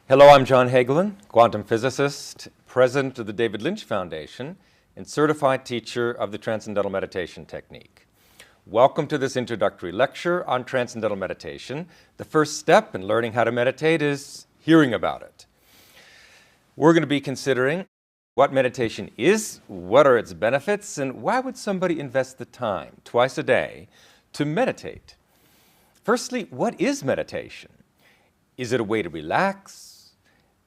Hello, I'm John Hagelin, quantum physicist, president of the David Lynch Foundation, and certified teacher of the Transcendental Meditation Technique. Welcome to this introductory lecture on Transcendental Meditation. The first step in learning how to meditate is hearing about it. We're going to be considering what meditation is, what are its benefits, and why would somebody invest the time, twice a day, to meditate? Firstly, what is meditation? Is it a way to relax?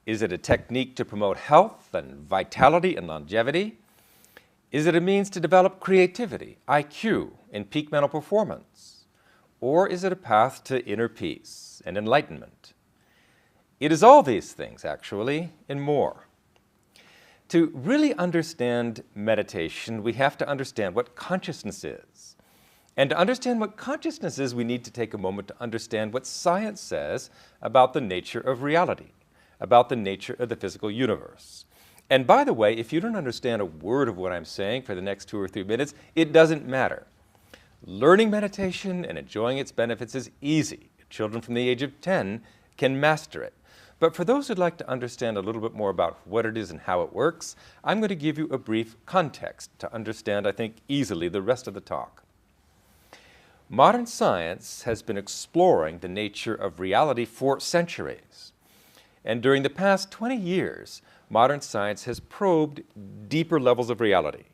Is it a technique to promote health and vitality and longevity? Is it a means to develop creativity, IQ, and peak mental performance? Or is it a path to inner peace and enlightenment? It is all these things, actually, and more. To really understand meditation, we have to understand what consciousness is. And to understand what consciousness is, we need to take a moment to understand what science says about the nature of reality, about the nature of the physical universe. And by the way, if you don't understand a word of what I'm saying for the next 2 or 3 minutes, it doesn't matter. Learning meditation and enjoying its benefits is easy. Children from the age of 10 can master it. But for those who'd like to understand a little bit more about what it is and how it works, I'm going to give you a brief context to understand, I think, easily the rest of the talk. Modern science has been exploring the nature of reality for centuries. And during the past 20 years, modern science has probed deeper levels of reality.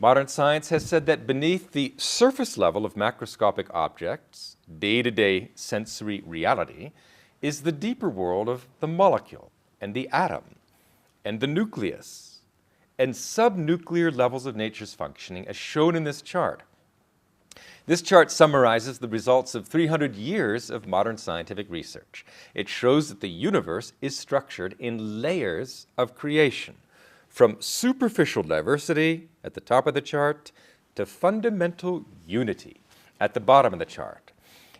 Modern science has said that beneath the surface level of macroscopic objects, day-to-day sensory reality, is the deeper world of the molecule and the atom and the nucleus and subnuclear levels of nature's functioning, as shown in this chart. This chart summarizes the results of 300 years of modern scientific research. It shows that the universe is structured in layers of creation, from superficial diversity at the top of the chart to fundamental unity at the bottom of the chart.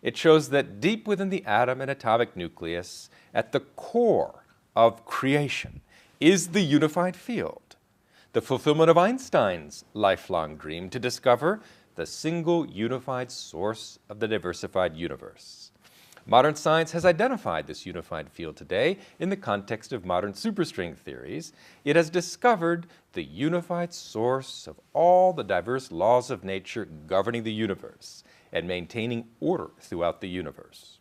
It shows that deep within the atom and atomic nucleus, at the core of creation, is the unified field, the fulfillment of Einstein's lifelong dream to discover the single unified source of the diversified universe. Modern science has identified this unified field today in the context of modern superstring theories. It has discovered the unified source of all the diverse laws of nature governing the universe and maintaining order throughout the universe.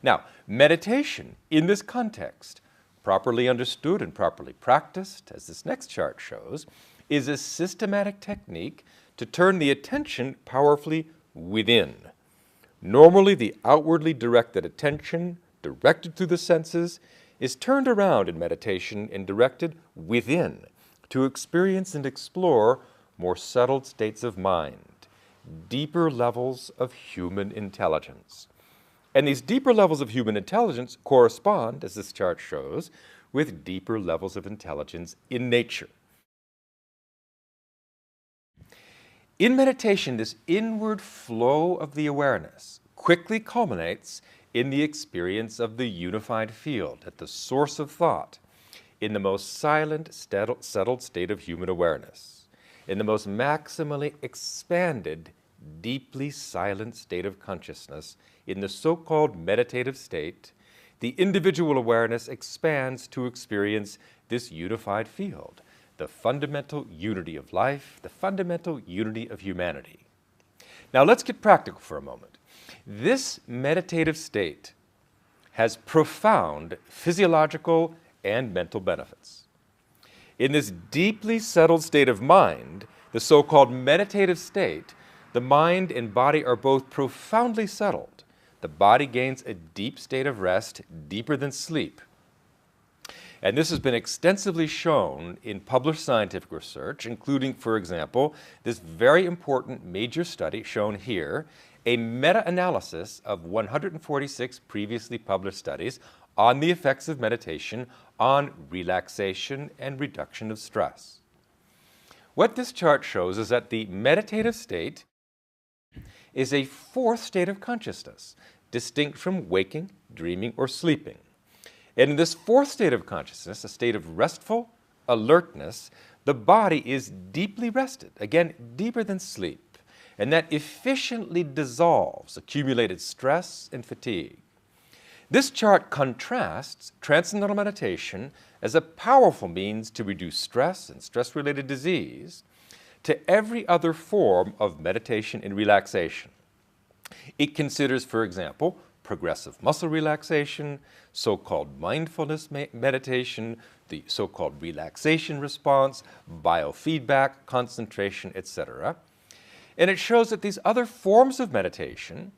Now, meditation in this context, properly understood and properly practiced, as this next chart shows, is a systematic technique to turn the attention powerfully within. Normally, the outwardly directed attention, directed through the senses, is turned around in meditation and directed within to experience and explore more settled states of mind, deeper levels of human intelligence. And these deeper levels of human intelligence correspond, as this chart shows, with deeper levels of intelligence in nature. In meditation, this inward flow of the awareness quickly culminates in the experience of the unified field at the source of thought, in the most silent, settled state of human awareness, in the most maximally expanded, deeply silent state of consciousness, in the so-called meditative state. The individual awareness expands to experience this unified field, the fundamental unity of life, the fundamental unity of humanity. Now let's get practical for a moment. This meditative state has profound physiological and mental benefits. In this deeply settled state of mind, the so-called meditative state, the mind and body are both profoundly settled. The body gains a deep state of rest, deeper than sleep. And this has been extensively shown in published scientific research, including, for example, this very important major study shown here, a meta-analysis of 146 previously published studies on the effects of meditation on relaxation and reduction of stress. What this chart shows is that the meditative state is a fourth state of consciousness, distinct from waking, dreaming, or sleeping. And in this fourth state of consciousness, a state of restful alertness, the body is deeply rested, again, deeper than sleep, and that efficiently dissolves accumulated stress and fatigue. This chart contrasts transcendental meditation as a powerful means to reduce stress and stress-related disease to every other form of meditation and relaxation. It considers, for example, progressive muscle relaxation, so-called mindfulness meditation, the so-called relaxation response, biofeedback, concentration, etc. And it shows that these other forms of meditation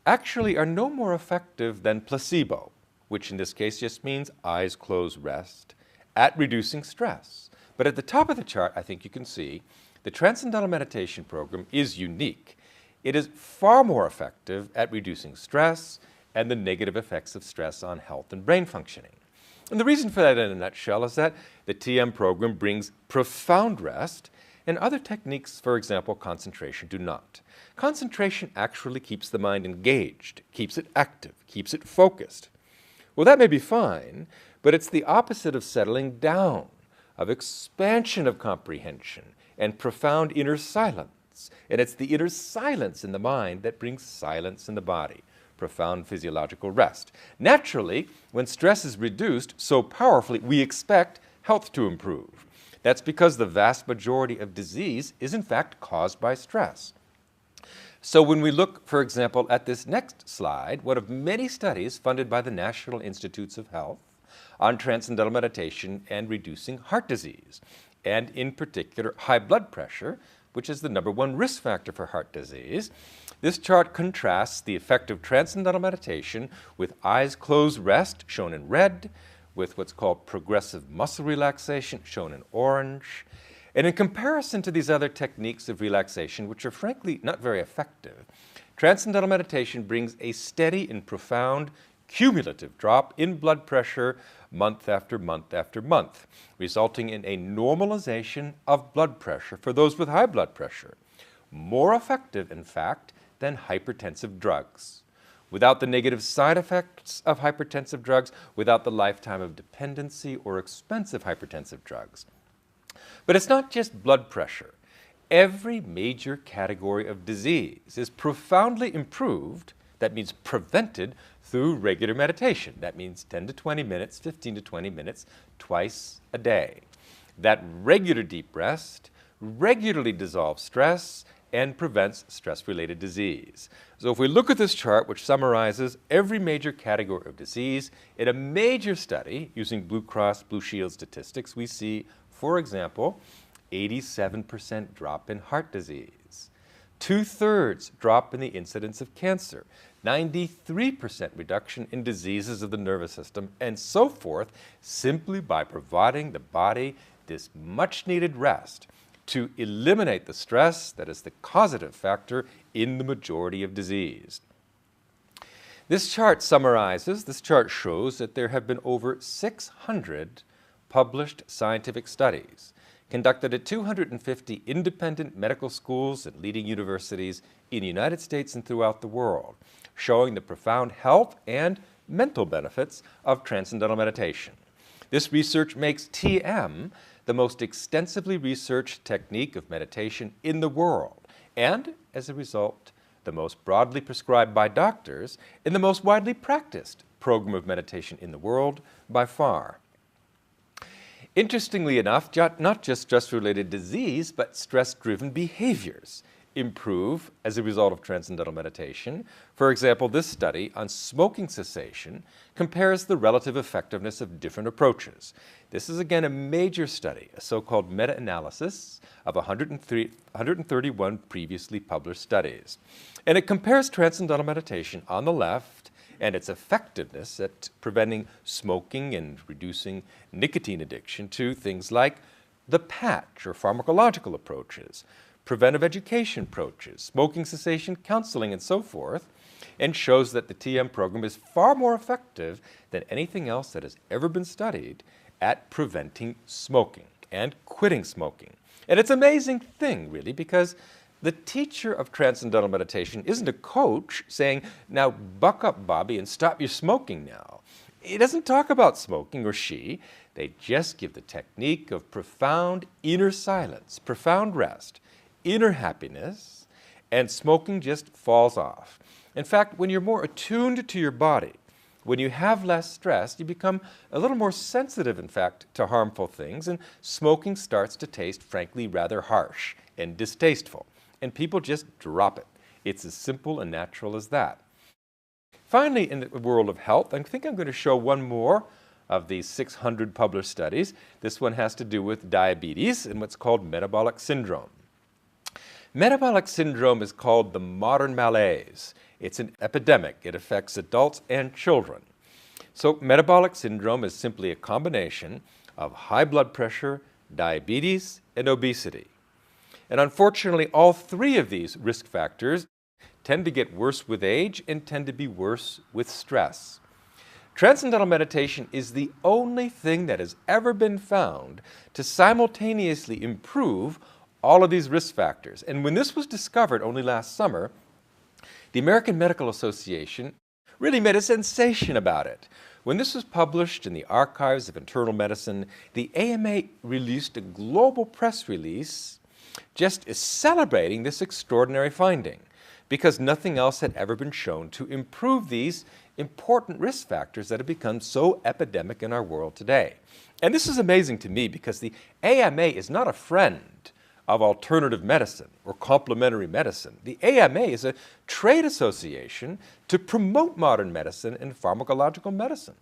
actually are no more effective than placebo, which in this case just means eyes closed rest, at reducing stress. But at the top of the chart, I think you can see the Transcendental Meditation Program is unique. It is far more effective at reducing stress and the negative effects of stress on health and brain functioning. And the reason for that in a nutshell is that the TM program brings profound rest, and other techniques, for example, concentration, do not. Concentration actually keeps the mind engaged, keeps it active, keeps it focused. Well, that may be fine, but it's the opposite of settling down, of expansion of comprehension, and profound inner silence. And it's the inner silence in the mind that brings silence in the body, profound physiological rest. Naturally, when stress is reduced so powerfully, we expect health to improve. That's because the vast majority of disease is in fact caused by stress. So when we look, for example, at this next slide, one of many studies funded by the National Institutes of Health on transcendental meditation and reducing heart disease, and in particular high blood pressure, which is the #1 risk factor for heart disease. This chart contrasts the effect of transcendental meditation with eyes closed rest, shown in red, with what's called progressive muscle relaxation, shown in orange. And in comparison to these other techniques of relaxation, which are frankly not very effective, transcendental meditation brings a steady and profound cumulative drop in blood pressure month after month after month, resulting in a normalization of blood pressure for those with high blood pressure. More effective, in fact, than hypertensive drugs. Without the negative side effects of hypertensive drugs, without the lifetime of dependency or expensive hypertensive drugs. But it's not just blood pressure. Every major category of disease is profoundly improved, that means prevented, through regular meditation. That means 10 to 20 minutes, 15 to 20 minutes, twice a day. That regular deep rest regularly dissolves stress and prevents stress-related disease. So if we look at this chart, which summarizes every major category of disease, in a major study using Blue Cross Blue Shield statistics, we see, for example, 87% drop in heart disease, 2/3 drop in the incidence of cancer, 93% reduction in diseases of the nervous system, and so forth, simply by providing the body this much-needed rest to eliminate the stress that is the causative factor in the majority of disease. This chart shows that there have been over 600 published scientific studies conducted at 250 independent medical schools and leading universities in the United States and throughout the world, showing the profound health and mental benefits of transcendental meditation. This research makes TM the most extensively researched technique of meditation in the world, and as a result, the most broadly prescribed by doctors and the most widely practiced program of meditation in the world by far. Interestingly enough, not just stress-related disease, but stress-driven behaviors improve as a result of transcendental meditation. For example, this study on smoking cessation compares the relative effectiveness of different approaches. This is again a major study, a so-called meta-analysis of 131 previously published studies. And it compares transcendental meditation on the left and its effectiveness at preventing smoking and reducing nicotine addiction to things like the patch or pharmacological approaches, preventive education approaches, smoking cessation counseling, and so forth, and shows that the TM program is far more effective than anything else that has ever been studied at preventing smoking and quitting smoking. And it's an amazing thing, really, because the teacher of transcendental meditation isn't a coach saying, now buck up, Bobby, and stop your smoking now. He doesn't talk about smoking, or she. They just give the technique of profound inner silence, profound rest, inner happiness, and smoking just falls off. In fact, when you're more attuned to your body, When you have less stress, you become a little more sensitive, in fact, to harmful things, and smoking starts to taste, frankly, rather harsh and distasteful. And people just drop it. It's as simple and natural as that. Finally, in the world of health, I think I'm going to show one more of these 600 published studies. This one has to do with diabetes and what's called metabolic syndrome. Metabolic syndrome is called the modern malaise. It's an epidemic. It affects adults and children. So metabolic syndrome is simply a combination of high blood pressure, diabetes, and obesity. And unfortunately, all three of these risk factors tend to get worse with age and tend to be worse with stress. Transcendental meditation is the only thing that has ever been found to simultaneously improve all of these risk factors. And when this was discovered only last summer, the American Medical Association really made a sensation about it. When this was published in the Archives of Internal Medicine, the AMA released a global press release just celebrating this extraordinary finding, because nothing else had ever been shown to improve these important risk factors that have become so epidemic in our world today. And this is amazing to me because the AMA is not a friend of alternative medicine or complementary medicine. The AMA is a trade association to promote modern medicine and pharmacological medicine.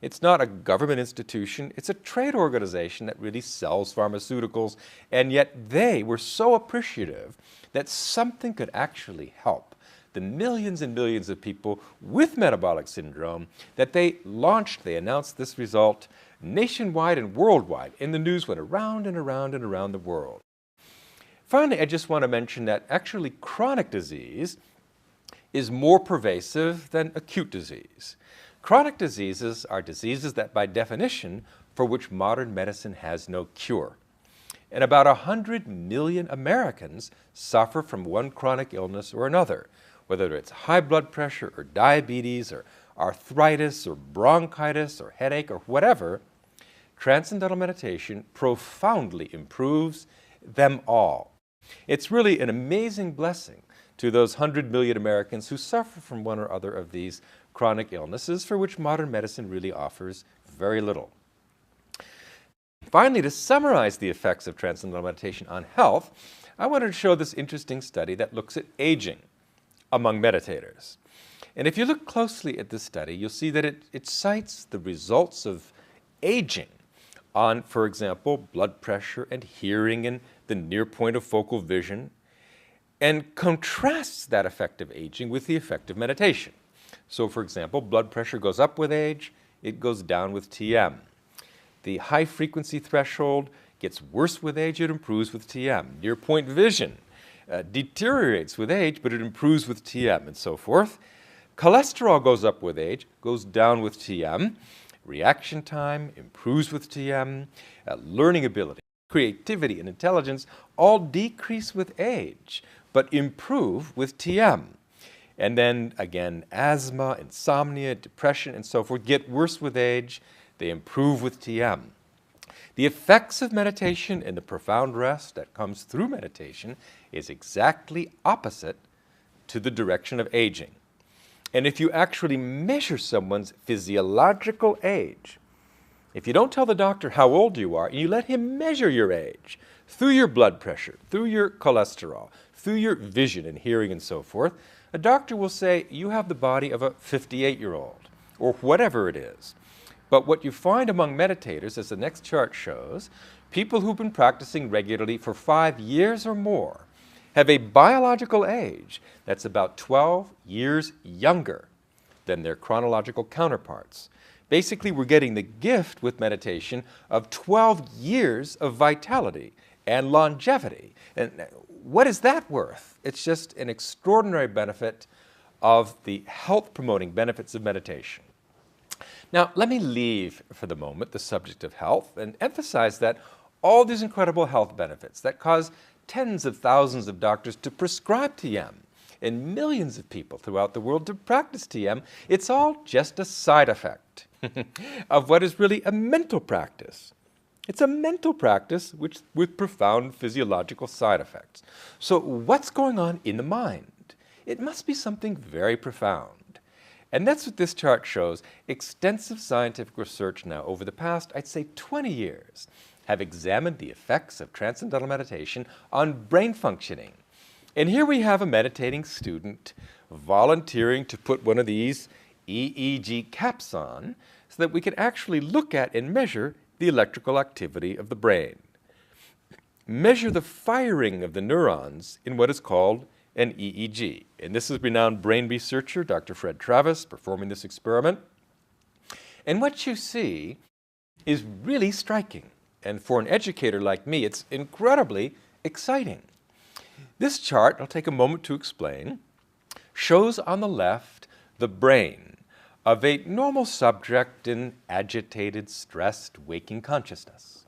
It's not a government institution, it's a trade organization that really sells pharmaceuticals, and yet they were so appreciative that something could actually help the millions and millions of people with metabolic syndrome that they announced this result nationwide and worldwide, and the news went around and around and around the world. Finally, I just want to mention that actually chronic disease is more pervasive than acute disease. Chronic diseases are diseases that, by definition, for which modern medicine has no cure. And about 100 million Americans suffer from one chronic illness or another, whether it's high blood pressure or diabetes or arthritis or bronchitis or headache or whatever. Transcendental meditation profoundly improves them all. It's really an amazing blessing to those 100 million Americans who suffer from one or other of these chronic illnesses for which modern medicine really offers very little. Finally, to summarize the effects of transcendental meditation on health, I wanted to show this interesting study that looks at aging among meditators. And if you look closely at this study, you'll see that it cites the results of aging on, for example, blood pressure and hearing and the near point of focal vision, and contrasts that effect of aging with the effect of meditation. So, for example, blood pressure goes up with age, it goes down with TM. The high frequency threshold gets worse with age, it improves with TM. Near point vision deteriorates with age, but it improves with TM, and so forth. Cholesterol goes up with age, goes down with TM. Reaction time improves with TM. Learning ability, creativity, and intelligence all decrease with age, but improve with TM. And then, again, asthma, insomnia, depression, and so forth get worse with age. They improve with TM. The effects of meditation and the profound rest that comes through meditation is exactly opposite to the direction of aging. And if you actually measure someone's physiological age, if you don't tell the doctor how old you are, and you let him measure your age through your blood pressure, through your cholesterol, through your vision and hearing and so forth, a doctor will say you have the body of a 58-year-old, or whatever it is. But what you find among meditators, as the next chart shows, people who've been practicing regularly for 5 years or more have a biological age that's about 12 years younger than their chronological counterparts. Basically, we're getting the gift with meditation of 12 years of vitality and longevity. And what is that worth? It's just an extraordinary benefit of the health-promoting benefits of meditation. Now, let me leave for the moment the subject of health and emphasize that all these incredible health benefits that cause tens of thousands of doctors to prescribe TM and millions of people throughout the world to practice TM, it's all just a side effect of what is really a mental practice. It's a mental practice with profound physiological side effects. So what's going on in the mind? It must be something very profound. And that's what this chart shows. Extensive scientific research now over the past, I'd say 20 years, have examined the effects of transcendental meditation on brain functioning. And here we have a meditating student volunteering to put one of these EEG caps on so that we can actually look at and measure the electrical activity of the brain. Measure the firing of the neurons in what is called an EEG. And this is renowned brain researcher, Dr. Fred Travis, performing this experiment. And what you see is really striking. And for an educator like me, it's incredibly exciting. This chart, I'll take a moment to explain, shows on the left the brain of a normal subject in agitated, stressed, waking consciousness.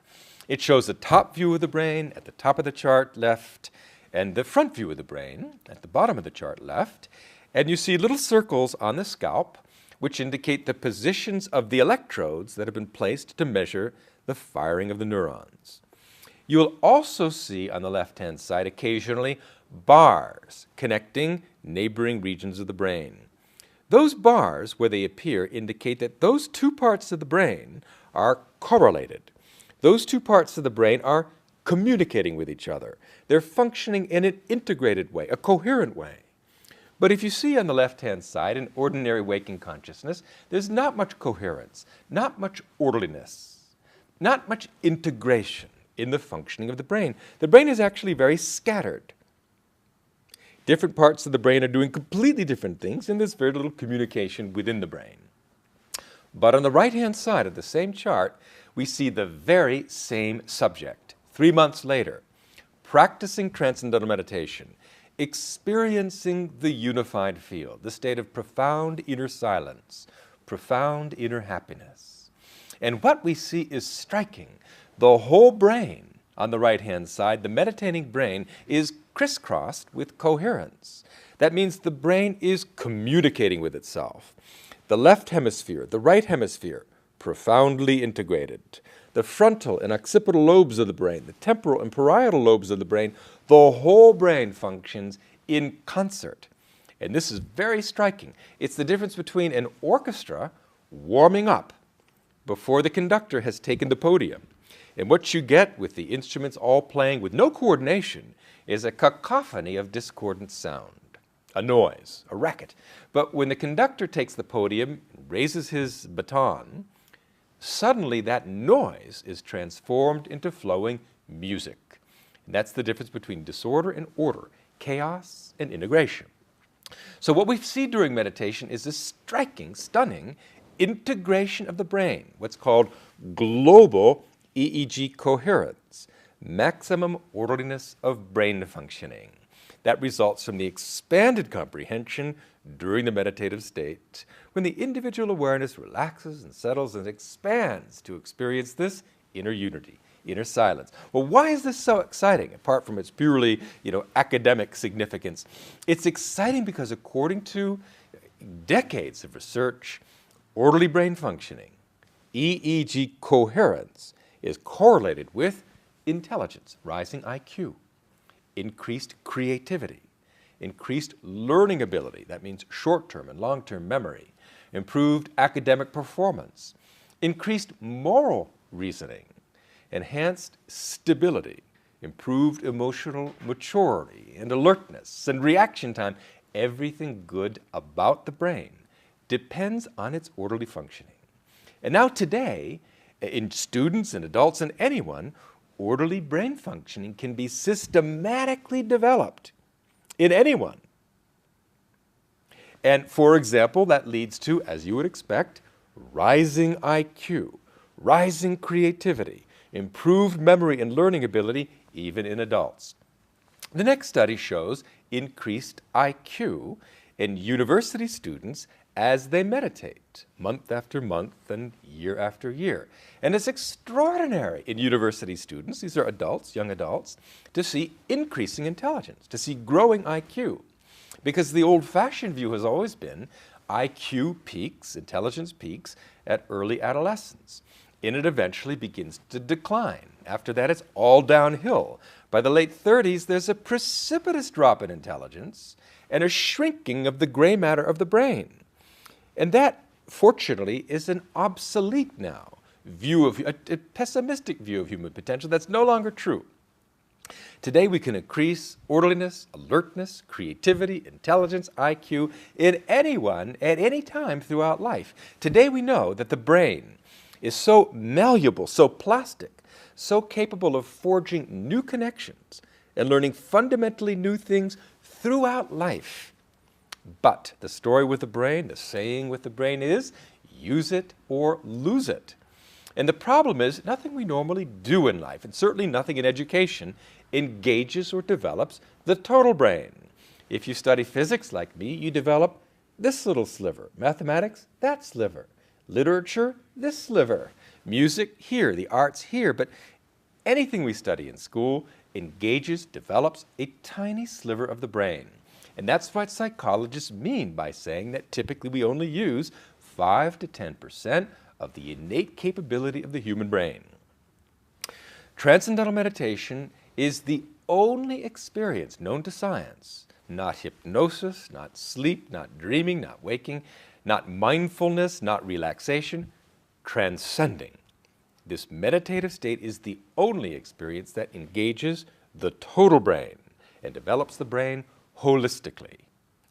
It shows the top view of the brain at the top of the chart left, and the front view of the brain at the bottom of the chart left. And you see little circles on the scalp which indicate the positions of the electrodes that have been placed to measure the firing of the neurons. You'll also see on the left-hand side occasionally bars connecting neighboring regions of the brain. Those bars, where they appear, indicate that those two parts of the brain are correlated. Those two parts of the brain are communicating with each other. They're functioning in an integrated way, a coherent way. But if you see on the left-hand side in ordinary waking consciousness, there's not much coherence, not much orderliness, not much integration in the functioning of the brain. The brain is actually very scattered. Different parts of the brain are doing completely different things, and there's very little communication within the brain. But on the right-hand side of the same chart, we see the very same subject, 3 months later, practicing transcendental meditation, experiencing the unified field, the state of profound inner silence, profound inner happiness. And what we see is striking. The whole brain on the right-hand side, the meditating brain, is crisscrossed with coherence. That means the brain is communicating with itself. The left hemisphere, the right hemisphere, profoundly integrated. The frontal and occipital lobes of the brain, the temporal and parietal lobes of the brain, the whole brain functions in concert. And this is very striking. It's the difference between an orchestra warming up before the conductor has taken the podium. And what you get with the instruments all playing with no coordination is a cacophony of discordant sound, a noise, a racket. But when the conductor takes the podium, raises his baton, suddenly that noise is transformed into flowing music. And that's the difference between disorder and order, chaos and integration. So what we see during meditation is this striking, stunning integration of the brain, what's called global EEG coherence, maximum orderliness of brain functioning. That results from the expanded comprehension during the meditative state, when the individual awareness relaxes and settles and expands to experience this inner unity, inner silence. Well, why is this so exciting, apart from its purely, academic significance? It's exciting because according to decades of research, orderly brain functioning, EEG coherence, is correlated with intelligence, rising IQ, increased creativity, increased learning ability, that means short-term and long-term memory, improved academic performance, increased moral reasoning, enhanced stability, improved emotional maturity and alertness and reaction time. Everything good about the brain depends on its orderly functioning. And now today, in students and adults and anyone, orderly brain functioning can be systematically developed in anyone. And for example, that leads to, as you would expect, rising IQ, rising creativity, improved memory and learning ability, even in adults. The next study shows increased IQ in university students as they meditate, month after month and year after year. And it's extraordinary in university students, these are adults, young adults, to see increasing intelligence, to see growing IQ. Because the old-fashioned view has always been IQ peaks, intelligence peaks, at early adolescence. And it eventually begins to decline. After that, it's all downhill. By the late 30s, there's a precipitous drop in intelligence and a shrinking of the gray matter of the brain. And that, fortunately, is an obsolete now view of a pessimistic view of human potential that's no longer true. Today we can increase orderliness, alertness, creativity, intelligence, IQ in anyone at any time throughout life. Today we know that the brain is so malleable, so plastic, so capable of forging new connections and learning fundamentally new things throughout life. But the story with the brain, the saying with the brain is, use it or lose it. And the problem is, nothing we normally do in life, and certainly nothing in education, engages or develops the total brain. If you study physics like me, you develop this little sliver. Mathematics, that sliver. Literature, this sliver. Music, here. The arts, here. But anything we study in school engages, develops a tiny sliver of the brain. And that's what psychologists mean by saying that typically we only use 5 to 10% of the innate capability of the human brain. Transcendental meditation is the only experience known to science, not hypnosis, not sleep, not dreaming, not waking, not mindfulness, not relaxation, transcending. This meditative state is the only experience that engages the total brain and develops the brain holistically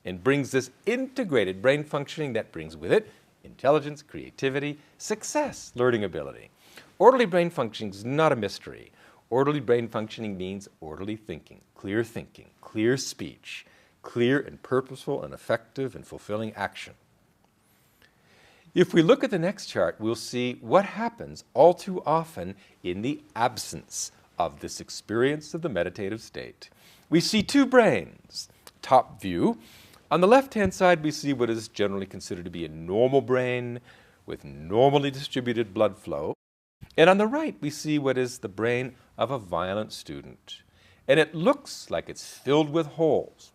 and brings this integrated brain functioning that brings with it intelligence, creativity, success, learning ability. Orderly brain functioning is not a mystery. Orderly brain functioning means orderly thinking, clear speech, clear and purposeful and effective and fulfilling action. If we look at the next chart, we'll see what happens all too often in the absence of this experience of the meditative state. We see two brains. Top view. On the left-hand side, we see what is generally considered to be a normal brain with normally distributed blood flow. And on the right, we see what is the brain of a violent student. And it looks like it's filled with holes.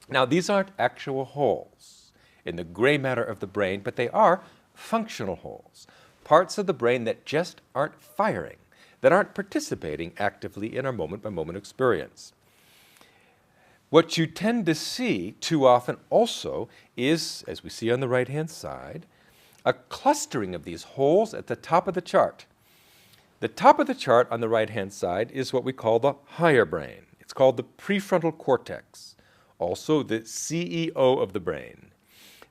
Now, these aren't actual holes in the gray matter of the brain, but they are functional holes, parts of the brain that just aren't firing, that aren't participating actively in our moment-by-moment experience. What you tend to see too often also is, as we see on the right-hand side, a clustering of these holes at the top of the chart. The top of the chart on the right-hand side is what we call the higher brain. It's called the prefrontal cortex, also the CEO of the brain.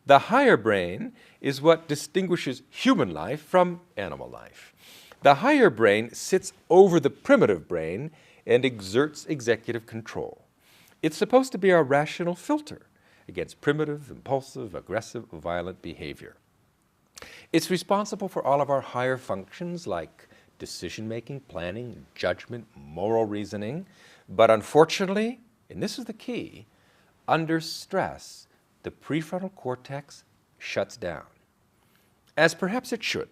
The higher brain is what distinguishes human life from animal life. The higher brain sits over the primitive brain and exerts executive control. It's supposed to be our rational filter against primitive, impulsive, aggressive, violent behavior. It's responsible for all of our higher functions like decision-making, planning, judgment, moral reasoning. But unfortunately, and this is the key, under stress, the prefrontal cortex shuts down, as perhaps it should,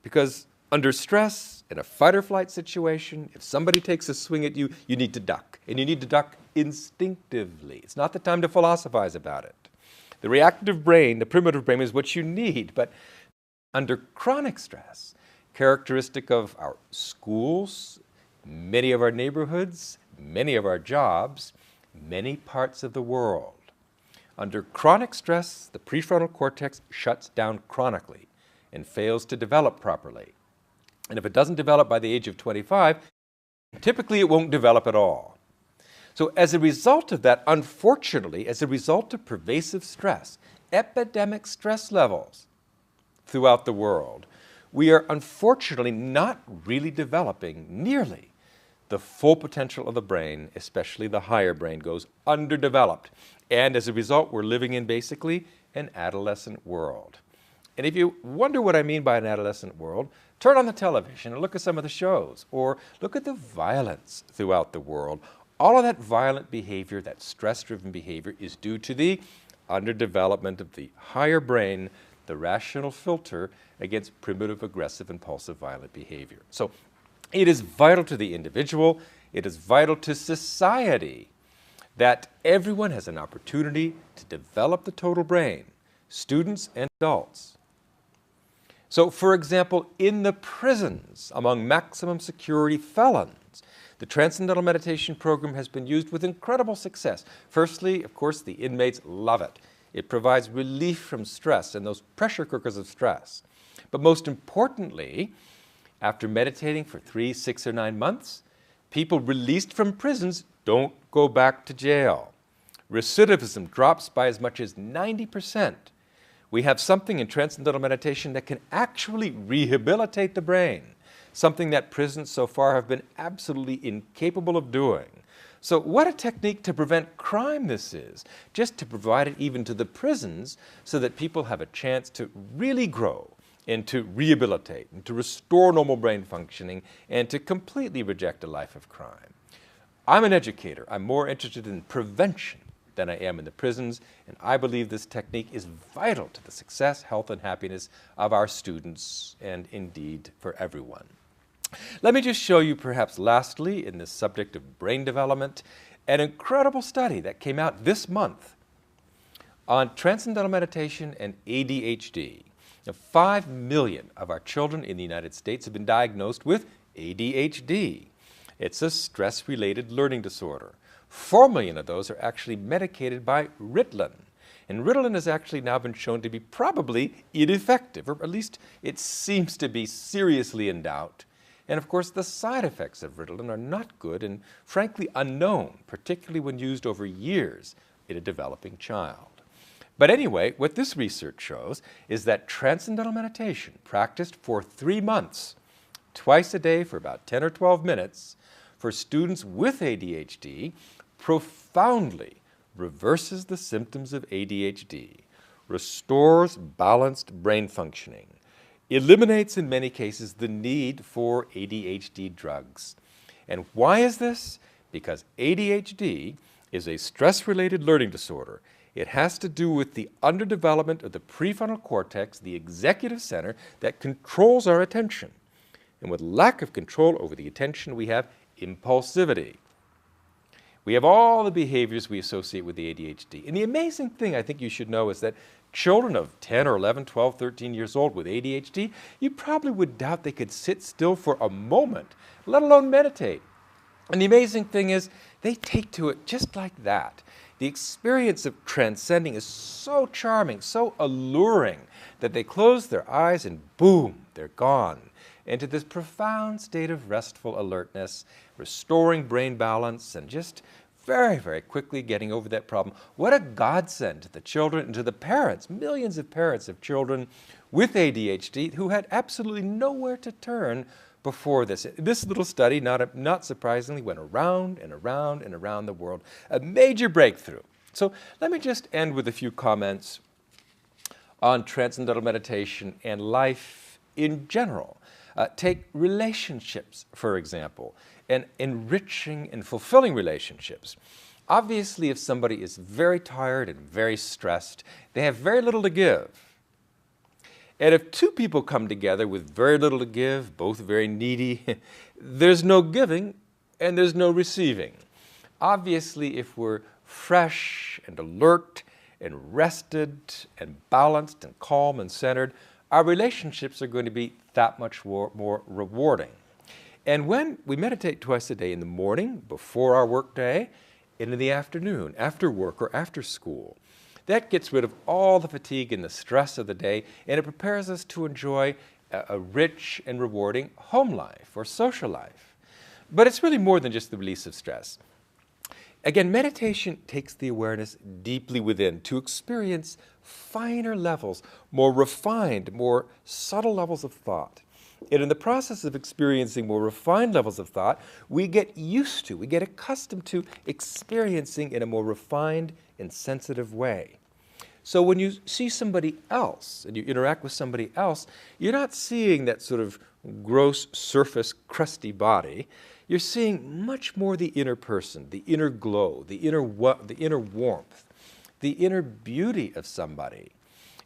because under stress, in a fight-or-flight situation, if somebody takes a swing at you, you need to duck, and you need to duck instinctively. It's not the time to philosophize about it. The reactive brain, the primitive brain, is what you need, but under chronic stress, characteristic of our schools, many of our neighborhoods, many of our jobs, many parts of the world. Under chronic stress, the prefrontal cortex shuts down chronically and fails to develop properly. And if it doesn't develop by the age of 25, typically it won't develop at all. So as a result of that, unfortunately, as a result of pervasive stress, epidemic stress levels throughout the world, we are unfortunately not really developing nearly the full potential of the brain, especially the higher brain, goes underdeveloped. And as a result, we're living in basically an adolescent world. And if you wonder what I mean by an adolescent world, turn on the television and look at some of the shows, or look at the violence throughout the world. All of that violent behavior, that stress-driven behavior, is due to the underdevelopment of the higher brain, the rational filter against primitive, aggressive, impulsive, violent behavior. So it is vital to the individual, it is vital to society that everyone has an opportunity to develop the total brain, students and adults. So, for example, in the prisons, among maximum security felons, the Transcendental Meditation program has been used with incredible success. Firstly, of course, the inmates love it. It provides relief from stress and those pressure cookers of stress. But most importantly, after meditating for 3, 6, or 9 months, people released from prisons don't go back to jail. Recidivism drops by as much as 90%. We have something in transcendental meditation that can actually rehabilitate the brain, something that prisons so far have been absolutely incapable of doing. So what a technique to prevent crime this is, just to provide it even to the prisons so that people have a chance to really grow and to rehabilitate and to restore normal brain functioning and to completely reject a life of crime. I'm an educator. I'm more interested in prevention than I am in the prisons, and I believe this technique is vital to the success, health, and happiness of our students and indeed for everyone. Let me just show you perhaps lastly in this subject of brain development an incredible study that came out this month on transcendental meditation and ADHD. Now, 5 million of our children in the United States have been diagnosed with ADHD. It's a stress-related learning disorder. 4 million of those are actually medicated by Ritalin. And Ritalin has actually now been shown to be probably ineffective, or at least it seems to be seriously in doubt. And of course, the side effects of Ritalin are not good and frankly unknown, particularly when used over years in a developing child. But anyway, what this research shows is that transcendental meditation practiced for 3 months, twice a day for about 10 or 12 minutes, for students with ADHD profoundly reverses the symptoms of ADHD, restores balanced brain functioning, eliminates in many cases the need for ADHD drugs. And why is this? Because ADHD is a stress-related learning disorder. It has to do with the underdevelopment of the prefrontal cortex, the executive center that controls our attention. And with lack of control over the attention, we have impulsivity. We have all the behaviors we associate with the ADHD. And the amazing thing I think you should know is that children of 10 or 11, 12, 13 years old with ADHD, you probably would doubt they could sit still for a moment, let alone meditate. And the amazing thing is they take to it just like that. The experience of transcending is so charming, so alluring, that they close their eyes and boom, they're gone into this profound state of restful alertness, restoring brain balance, and just very, very quickly getting over that problem. What a godsend to the children and to the parents, millions of parents of children with ADHD who had absolutely nowhere to turn before this. This little study, not surprisingly, went around and around and around the world. A major breakthrough. So let me just end with a few comments on transcendental meditation and life in general. Take relationships, for example, and enriching and fulfilling relationships. Obviously, if somebody is very tired and very stressed, they have very little to give. And if two people come together with very little to give, both very needy, there's no giving and there's no receiving. Obviously, if we're fresh and alert and rested and balanced and calm and centered, our relationships are going to be that much more rewarding. And when we meditate twice a day, in the morning, before our work day, and in the afternoon, after work or after school, that gets rid of all the fatigue and the stress of the day, and it prepares us to enjoy a rich and rewarding home life or social life. But it's really more than just the release of stress. Again, meditation takes the awareness deeply within to experience finer levels, more refined, more subtle levels of thought. And in the process of experiencing more refined levels of thought, we get used to, we get accustomed to experiencing in a more refined and sensitive way. So when you see somebody else and you interact with somebody else, you're not seeing that sort of gross, surface, crusty body. You're seeing much more the inner person, the inner glow, the inner warmth, the inner beauty of somebody.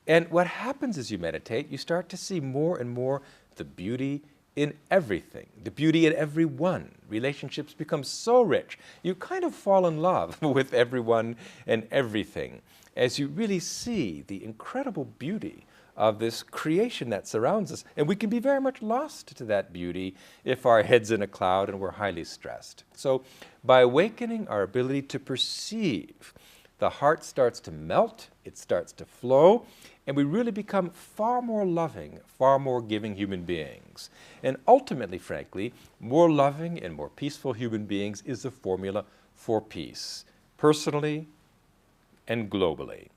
And what happens as you meditate, you start to see more and more the beauty in everything, the beauty in everyone. Relationships become so rich. You kind of fall in love with everyone and everything as you really see the incredible beauty of this creation that surrounds us. And we can be very much lost to that beauty if our head's in a cloud and we're highly stressed. So by awakening our ability to perceive the heart starts to melt, it starts to flow, and we really become far more loving, far more giving human beings. And ultimately, frankly, more loving and more peaceful human beings is the formula for peace, personally and globally.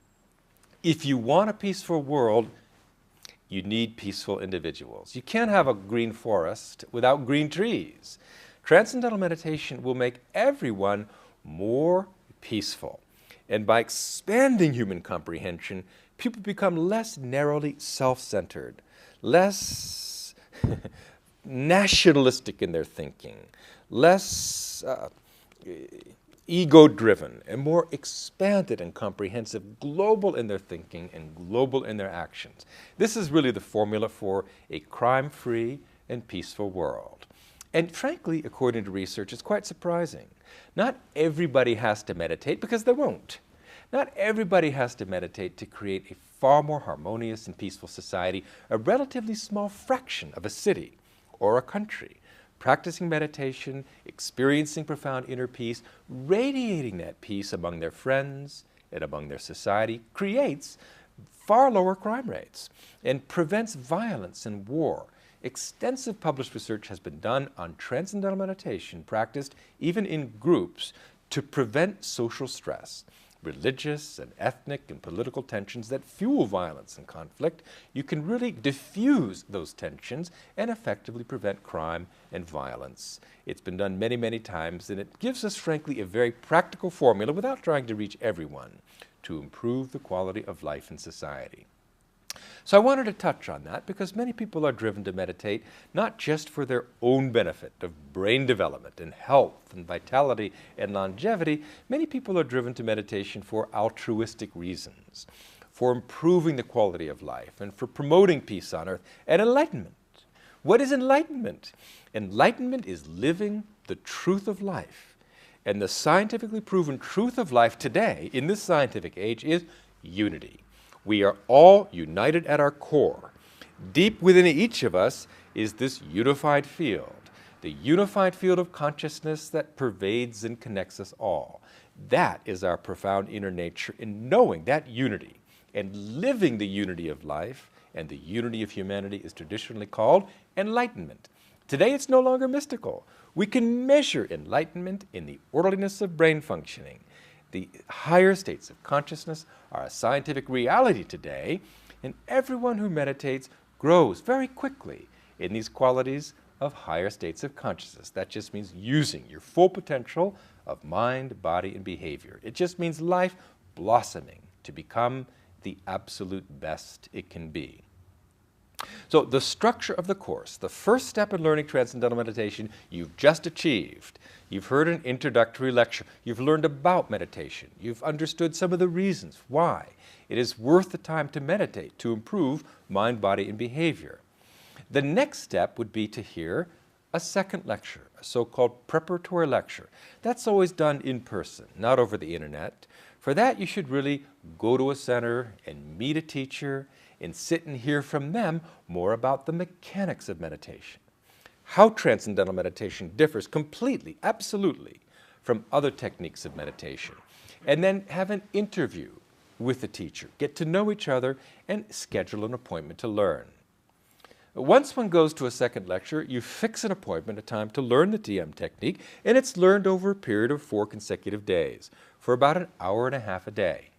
If you want a peaceful world, you need peaceful individuals. You can't have a green forest without green trees. Transcendental meditation will make everyone more peaceful. And by expanding human comprehension, people become less narrowly self-centered, less nationalistic in their thinking, less ego-driven, and more expanded and comprehensive, global in their thinking and global in their actions. This is really the formula for a crime-free and peaceful world. And frankly, according to research, it's quite surprising. Not everybody has to meditate, because they won't. Not everybody has to meditate to create a far more harmonious and peaceful society, a relatively small fraction of a city or a country. Practicing meditation, experiencing profound inner peace, radiating that peace among their friends and among their society, creates far lower crime rates and prevents violence and war. Extensive published research has been done on transcendental meditation practiced even in groups to prevent social stress, religious and ethnic and political tensions that fuel violence and conflict. You can really diffuse those tensions and effectively prevent crime and violence. It's been done many, many times, and it gives us, frankly, a very practical formula without trying to reach everyone to improve the quality of life in society. So I wanted to touch on that because many people are driven to meditate not just for their own benefit of brain development and health and vitality and longevity. Many people are driven to meditation for altruistic reasons, for improving the quality of life and for promoting peace on earth and enlightenment. What is enlightenment? Enlightenment is living the truth of life. And the scientifically proven truth of life today, in this scientific age, is unity. We are all united at our core. Deep within each of us is this unified field, the unified field of consciousness that pervades and connects us all. That is our profound inner nature in knowing that unity and living the unity of life, and the unity of humanity is traditionally called enlightenment. Today it's no longer mystical. We can measure enlightenment in the orderliness of brain functioning. The higher states of consciousness are a scientific reality today, and everyone who meditates grows very quickly in these qualities of higher states of consciousness. That just means using your full potential of mind, body, and behavior. It just means life blossoming to become the absolute best it can be. So the structure of the course, the first step in learning Transcendental Meditation, you've just achieved. You've heard an introductory lecture. You've learned about meditation. You've understood some of the reasons why it is worth the time to meditate to improve mind, body, and behavior. The next step would be to hear a second lecture, a so-called preparatory lecture. That's always done in person, not over the internet. For that, you should really go to a center and meet a teacher and sit and hear from them more about the mechanics of meditation, how Transcendental Meditation differs completely, absolutely, from other techniques of meditation, and then have an interview with the teacher, get to know each other, and schedule an appointment to learn. Once one goes to a second lecture, you fix an appointment, a time to learn the TM technique, and it's learned over a period of 4 consecutive days, for about an hour and a half a day.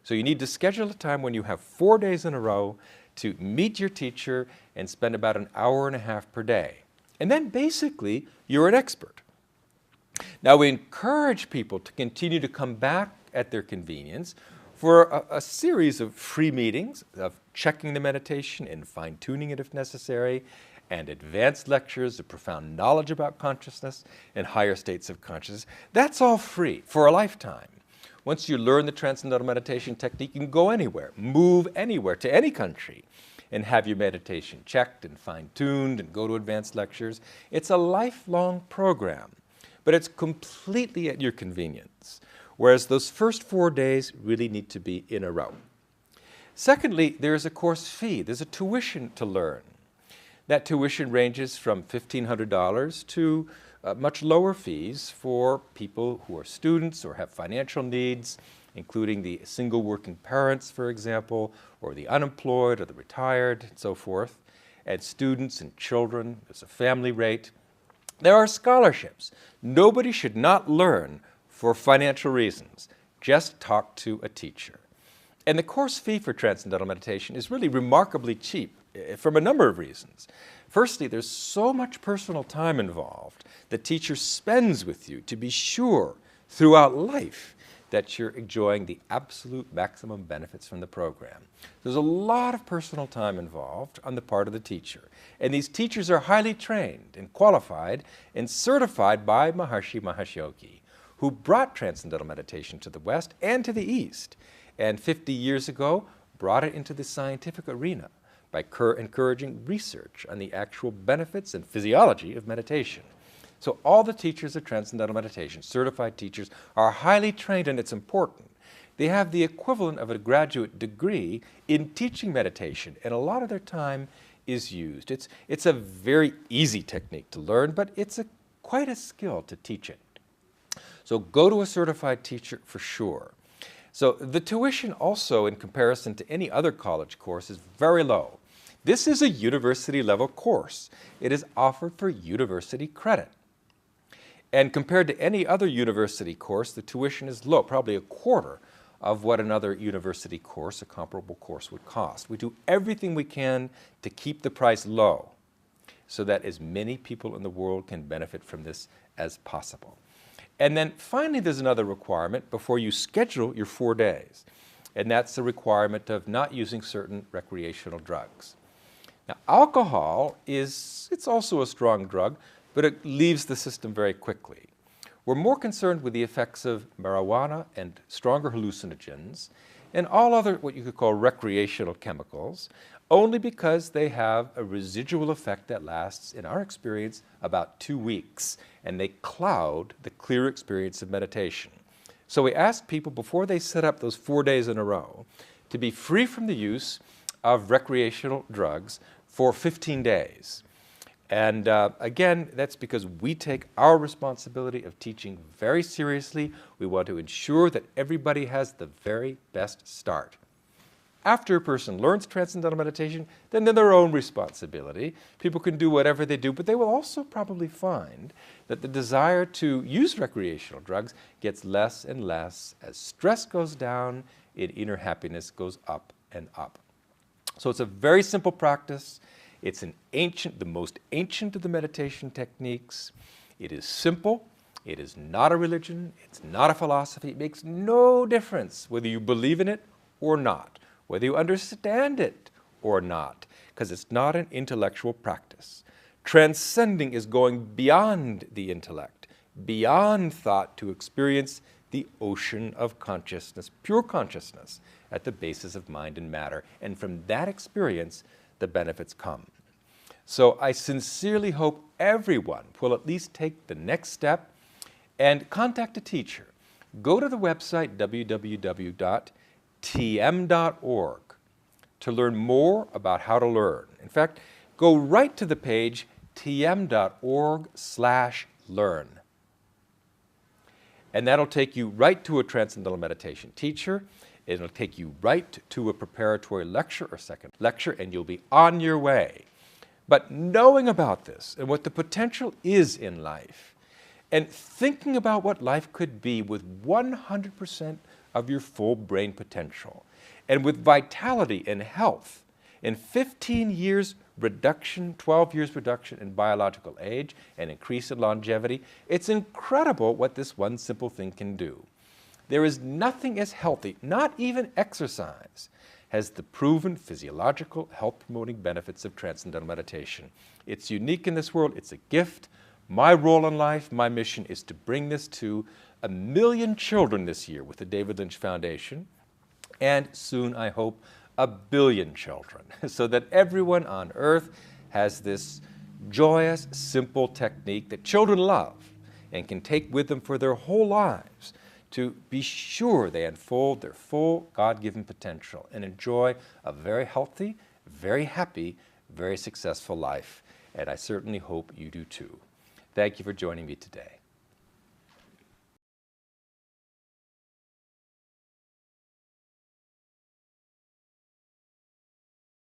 So you need to schedule a time when you have 4 days in a row to meet your teacher and spend about an hour and a half per day. And then basically, you're an expert. Now we encourage people to continue to come back at their convenience for a series of free meetings of checking the meditation and fine-tuning it if necessary, and advanced lectures of profound knowledge about consciousness and higher states of consciousness. That's all free for a lifetime. Once you learn the Transcendental Meditation technique, you can go anywhere, move anywhere, to any country, and have your meditation checked and fine-tuned and go to advanced lectures. It's a lifelong program, but it's completely at your convenience, whereas those first 4 days really need to be in a row. Secondly, there's a course fee. There's a tuition to learn. That tuition ranges from $1,500 to much lower fees for people who are students or have financial needs. including the single working parents, for example, or the unemployed or the retired, and so forth, and students and children. There's a family rate. There are scholarships. Nobody should not learn for financial reasons. Just talk to a teacher. And the course fee for Transcendental Meditation is really remarkably cheap from a number of reasons. Firstly, there's so much personal time involved. The teacher spends with you to be sure throughout life that you're enjoying the absolute maximum benefits from the program. There's a lot of personal time involved on the part of the teacher. And these teachers are highly trained and qualified and certified by Maharishi Mahesh Yogi, who brought Transcendental Meditation to the West and to the East, and 50 years ago brought it into the scientific arena by encouraging research on the actual benefits and physiology of meditation. So all the teachers of Transcendental Meditation, certified teachers, are highly trained, and it's important. They have the equivalent of a graduate degree in teaching meditation, and a lot of their time is used. It's a very easy technique to learn, but it's quite a skill to teach it. So go to a certified teacher for sure. So the tuition also, in comparison to any other college course, is very low. This is a university level course. It is offered for university credit. And compared to any other university course, the tuition is low, probably a quarter of what another university course, a comparable course, would cost. We do everything we can to keep the price low so that as many people in the world can benefit from this as possible. And then finally, there's another requirement before you schedule your 4 days, and that's the requirement of not using certain recreational drugs. Now, alcohol it's also a strong drug, but it leaves the system very quickly. We're more concerned with the effects of marijuana and stronger hallucinogens and all other what you could call recreational chemicals, only because they have a residual effect that lasts, in our experience, about 2 weeks, and they cloud the clear experience of meditation. So we ask people before they set up those 4 days in a row to be free from the use of recreational drugs for 15 days. And again, that's because we take our responsibility of teaching very seriously. We want to ensure that everybody has the very best start. After a person learns Transcendental Meditation, then they're their own responsibility. People can do whatever they do, but they will also probably find that the desire to use recreational drugs gets less and less as stress goes down and inner happiness goes up and up. So it's a very simple practice. It's the most ancient of the meditation techniques. It is simple. It is not a religion. It's not a philosophy. It makes no difference whether you believe in it or not, whether you understand it or not, because it's not an intellectual practice. Transcending is going beyond the intellect, beyond thought, to experience the ocean of consciousness, pure consciousness, at the basis of mind and matter. And from that experience, the benefits come. So I sincerely hope everyone will at least take the next step and contact a teacher. Go to the website www.tm.org to learn more about how to learn. In fact, go right to the page tm.org/learn. And that'll take you right to a Transcendental Meditation teacher. It'll take you right to a preparatory lecture or second lecture, and you'll be on your way. But knowing about this and what the potential is in life, and thinking about what life could be with 100% of your full brain potential, and with vitality and health, in 15 years reduction, 12 years reduction in biological age, and increase in longevity, it's incredible what this one simple thing can do. There is nothing as healthy, not even exercise, has the proven physiological health-promoting benefits of Transcendental Meditation. It's unique in this world. It's a gift. My role in life, my mission, is to bring this to 1 million children this year with the David Lynch Foundation, and soon, I hope, 1 billion children, so that everyone on earth has this joyous, simple technique that children love and can take with them for their whole lives to be sure they unfold their full God-given potential and enjoy a very healthy, very happy, very successful life. And I certainly hope you do too. Thank you for joining me today.